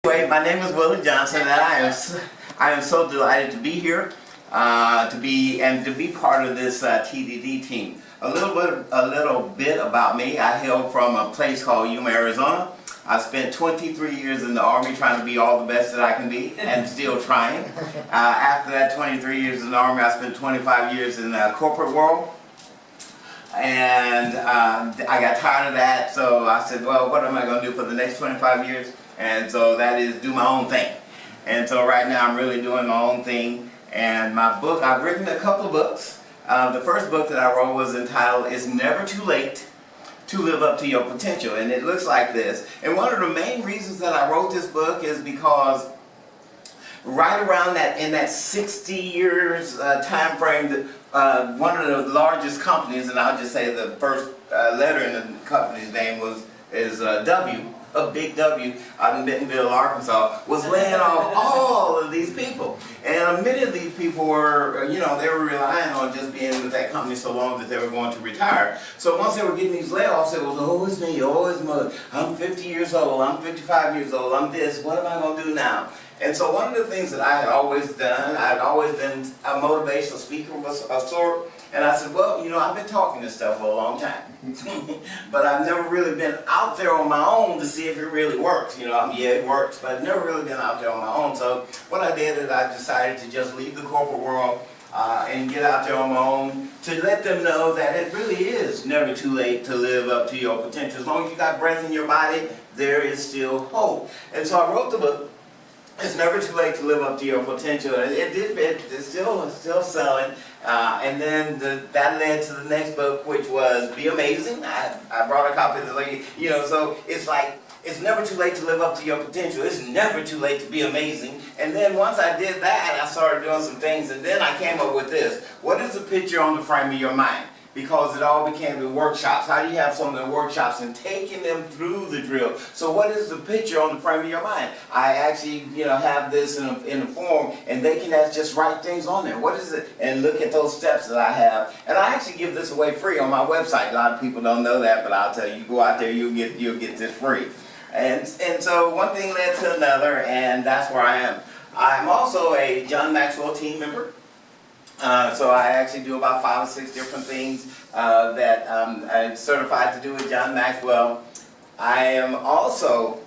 Anyway, my name is Willie Johnson, and I am so delighted to be here, to be part of this TDD team. A little bit about me. I hail from a place called Yuma, Arizona. I spent 23 years in the Army trying to be all the best that I can be, and still trying. After that 23 years in the Army, I spent 25 years in the corporate world. And I got tired of that, so I said, well, what am I going to do for the next 25 years? And so that is do my own thing. And so right now I'm really doing my own thing. And my book, I've written a couple of books. The first book that I wrote was entitled, It's Never Too Late to Live Up to Your Potential. And it looks like this. And one of the main reasons that I wrote this book is because right around that, in that 60 years time frame, that one of the largest companies, and I'll just say the first letter in the company's name is W, a big W, out in Bentonville, Arkansas, was laying off all of these people. And many of these people were, they were relying on just being with that company so long that they were going to retire. So once they were getting these layoffs, it was, oh, it's me, oh, it's me, I'm 50 years old, I'm 55 years old, I'm this, what am I going to do now? And so one of the things that I had always done, I'd always been a motivational speaker of sort, and I said, well, I've been talking this stuff for a long time, but I've never really been out there on my own to see if it really works. Yeah, it works, but I've never really been out there on my own. So what I did is I decided to just leave the corporate world and get out there on my own to let them know that it really is never too late to live up to your potential. As long as you got breath in your body, there is still hope. And so I wrote the book, It's Never Too Late to Live Up to Your Potential. It's still selling. And then that led to the next book, which was Be Amazing. I brought a copy of the lady, so it's like, it's never too late to live up to your potential. It's never too late to be amazing. And then once I did that, I started doing some things, and then I came up with this. What is the picture on the frame of your mind? Because it all became the workshops. How do you have some of the workshops and taking them through the drill? So what is the picture on the frame of your mind? I actually, have this in a form, and they can just write things on there. What is it? And look at those steps that I have. And I actually give this away free on my website. A lot of people don't know that, but I'll tell you, you go out there, you'll get this free. And so one thing led to another, and that's where I am. I'm also a John Maxwell team member. So I actually do about 5 or 6 different things that I'm certified to do with John Maxwell. I am also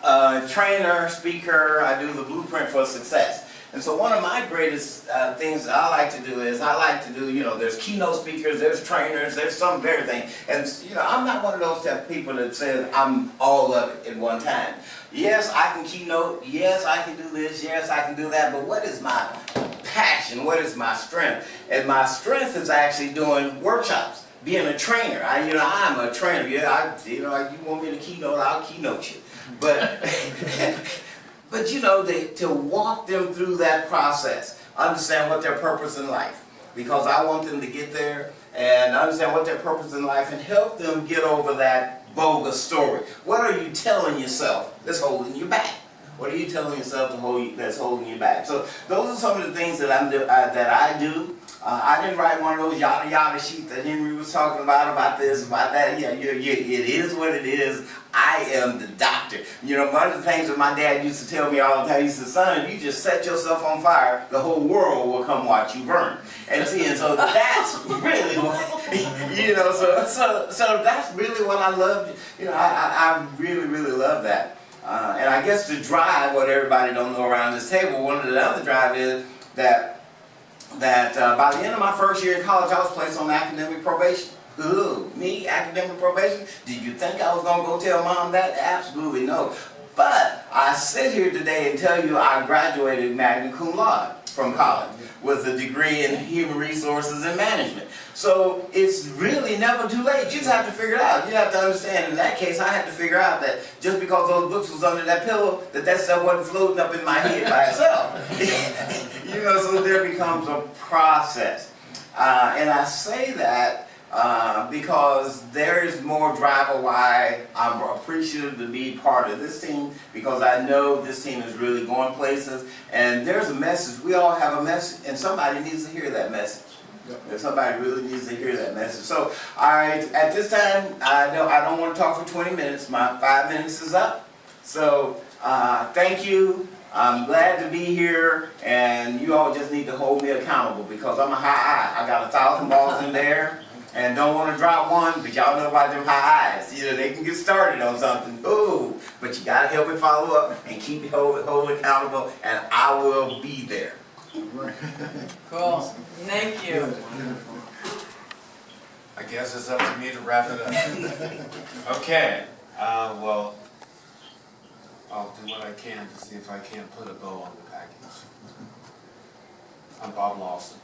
a trainer, speaker. I do the blueprint for success. And so one of my greatest things that I like to do is there's keynote speakers, there's trainers, there's some of everything. And I'm not one of those type of people that says I'm all of it at one time. Yes, I can keynote. Yes, I can do this. Yes, I can do that. But what is my passion? What is my strength? And my strength is actually doing workshops, being a trainer. I'm a trainer. Yeah, you want me to keynote, I'll keynote you. But but to walk them through that process, understand what their purpose in life, because I want them to get there and understand what their purpose in life and help them get over that bogus story. What are you telling yourself that's holding you back? What are you telling yourself that's holding you back? So those are some of the things that I do. I didn't write one of those yada yada sheets that Henry was talking about this, about that. Yeah, it is what it is. I am the doctor. One of the things that my dad used to tell me all the time, he said, son, if you just set yourself on fire, the whole world will come watch you burn. And so that's really what, so that's really what I love. I really, really love that. And I guess the drive, what everybody don't know around this table, one of the other drive is that by the end of my first year in college, I was placed on academic probation. Ooh, me, academic probation? Did you think I was going to go tell mom that? Absolutely no. But I sit here today and tell you I graduated magna cum laude from college with a degree in human resources and management. So it's really never too late. You just have to figure it out. You have to understand, in that case, I had to figure out that just because those books was under that pillow, that stuff wasn't floating up in my head by itself. So there becomes a process. And I say that because there is more driver why I'm appreciative to be part of this team, because I know this team is really going places, and there's a message. We all have a message, and somebody needs to hear that message. If somebody really needs to hear that message. So, all right, at this time, I don't want to talk for 20 minutes. My 5 minutes is up. So thank you. I'm glad to be here, and you all just need to hold me accountable because I'm a high eye. I got 1,000 balls in there and don't want to drop one, but y'all know about them high eyes. You know, they can get started on something, ooh, but you got to help me follow up and keep me hold accountable, and I will be there. Cool. Thank you. I guess it's up to me to wrap it up. Okay. Well, I'll do what I can to see if I can't put a bow on the package. I'm Bob Lawson,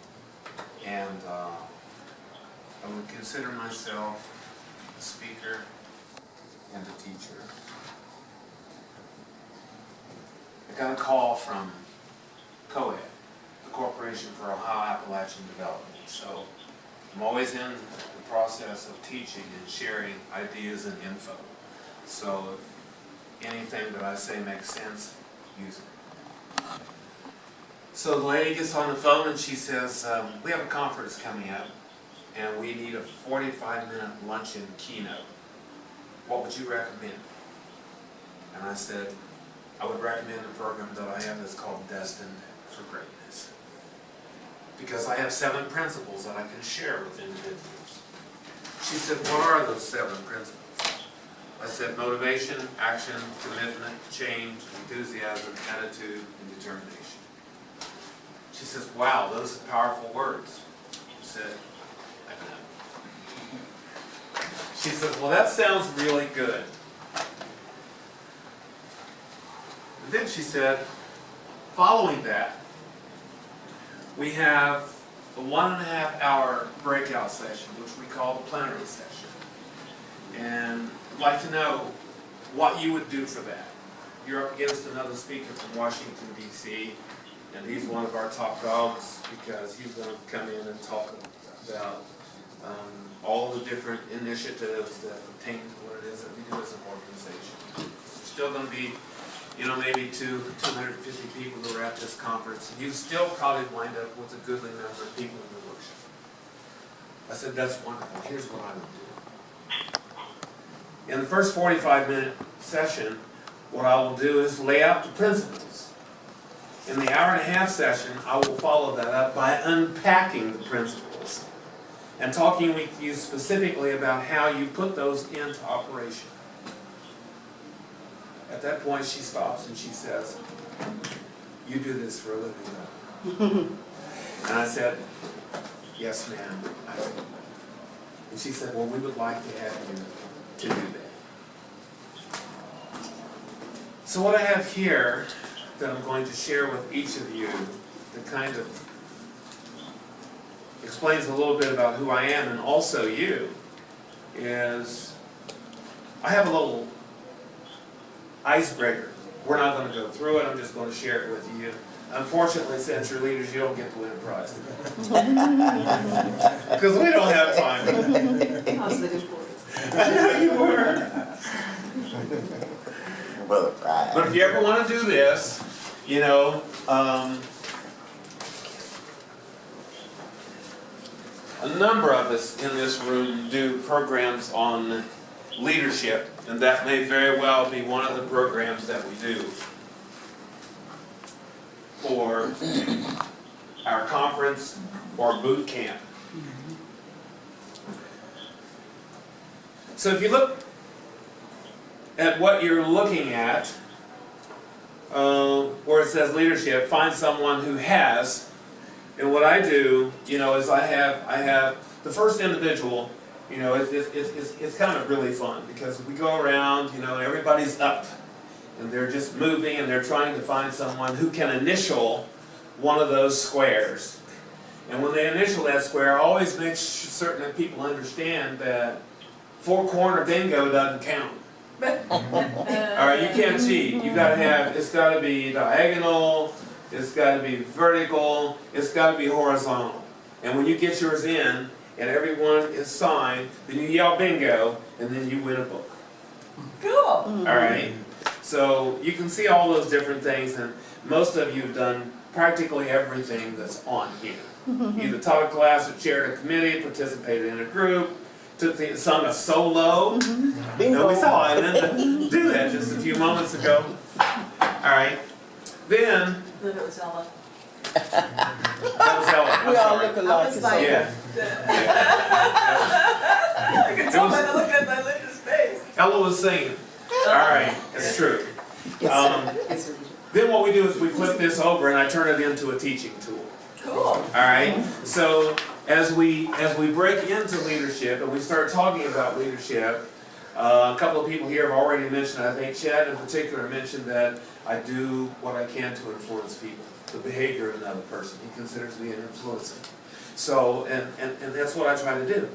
and I would consider myself a speaker and a teacher. I got a call from COED, the Corporation for Ohio Appalachian Development. So I'm always in the process of teaching and sharing ideas and info. So if anything that I say makes sense, use it. So the lady gets on the phone and she says, we have a conference coming up and we need a 45-minute luncheon keynote. What would you recommend? And I said, I would recommend a program that I have that's called Destined for Greatness. Because I have 7 principles that I can share with individuals. She said, what are those 7 principles? I said, motivation, action, commitment, change, enthusiasm, attitude, and determination. She says, wow, those are powerful words. I said, I know. She says, well, that sounds really good. And then she said, following that, we have a 1.5-hour breakout session, which we call the plenary session. And I'd like to know what you would do for that. You're up against another speaker from Washington, D.C., and he's one of our top dogs because he's going to come in and talk about all the different initiatives that pertain to what it is that we do as an organization. There's still going to be, maybe 250 people who are at this conference, and you still probably wind up with a goodly number of people in the workshop. I said, that's wonderful. Here's what I would do. In the first 45-minute session, what I will do is lay out the principles. In the hour-and-a-half session, I will follow that up by unpacking the principles and talking with you specifically about how you put those into operation. At that point, she stops and she says, you do this for a living, though. And I said, yes, ma'am, I do. And she said, well, we would like to have you to do that. So what I have here that I'm going to share with each of you that kind of explains a little bit about who I am and also you is I have a little icebreaker. We're not going to go through it. I'm just going to share it with you. Unfortunately, since you're leaders, you don't get to win a prize today. Because we don't have time. I was looking forward to it. I know you were. Well, a prize. But if you ever want to do this, a number of us in this room do programs on leadership, and that may very well be one of the programs that we do for our conference or boot camp. So if you look at what you're looking at, where it says leadership, find someone who has. And what I do, is I have the first individual. It's kind of really fun because we go around, and everybody's up, and they're just moving, and they're trying to find someone who can initial one of those squares. And when they initial that square, always make certain that people understand that 4-corner bingo doesn't count. All right, you can't cheat. It's got to be diagonal, it's got to be vertical, it's got to be horizontal. And when you get yours in, and everyone is signed, then you yell bingo, and then you win a book. Cool. All right? So you can see all those different things, and most of you have done practically everything that's on here. Either taught a class or chaired a committee, participated in a group, sung a solo. Bingo. And we saw Linda do that just a few moments ago. All right. Then, Then it was Ella. that was Ellen. I'm We all sorry. look alike. I was like- Yeah. I could tell by the look at my Linda's face. Ella was singing. All right, it's true. Then what we do is we flip this over and I turn it into a teaching tool. Cool. All right. So as we break into leadership and we start talking about leadership, a couple of people here have already mentioned. I think Chad in particular mentioned that I do what I can to influence people, the behavior of another person. He considers me an influencer. So and that's what I try to do.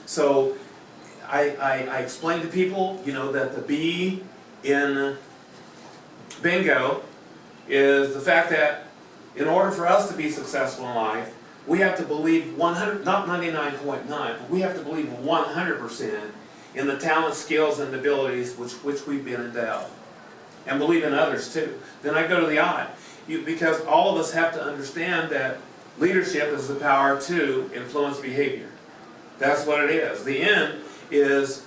So I explain to people, you know, that the B in bingo is the fact that in order for us to be successful in life, we have to believe 100, not 99.9, but we have to believe 100% in the talent, skills, and abilities which we've been endowed. And believe in others too. Then I go to the I. Because all of us have to understand that leadership is the power to influence behavior. That's what it is. The N is,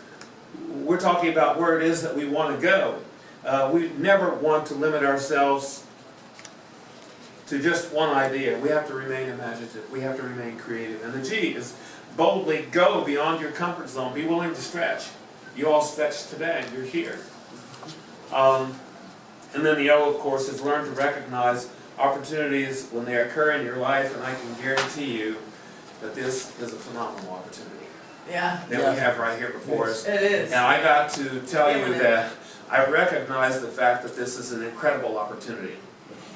we're talking about where it is that we want to go. We never want to limit ourselves to just one idea. We have to remain imaginative. We have to remain creative. And the G is boldly go beyond your comfort zone. Be willing to stretch. You all stretched today. You're here. And then the O, of course, is learn to recognize opportunities when they occur in your life. And I can guarantee you that this is a phenomenal opportunity Yeah. that we have right here before us. It is. Now I got to tell you that I recognize the fact that this is an incredible opportunity.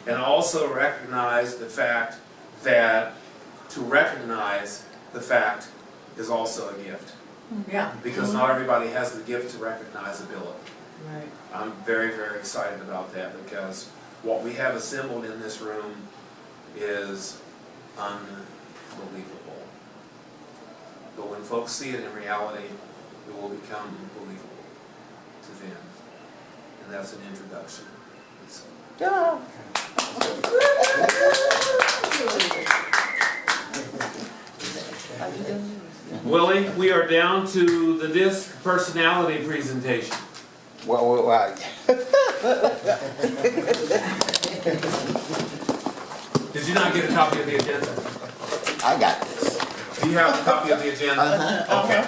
And I also recognize the fact that to recognize the fact is also a gift. Yeah. Because not everybody has the gift to recognize ability. Right. I'm very, very excited about that because what we have assembled in this room is unbelievable. But when folks see it in reality, it will become believable to them. And that's an introduction. So, Yeah. Willie, we are down to the DISC personality presentation. Well, Did you not get a copy of the agenda? I got this. Do you have a copy of the agenda? Uh-huh. Okay.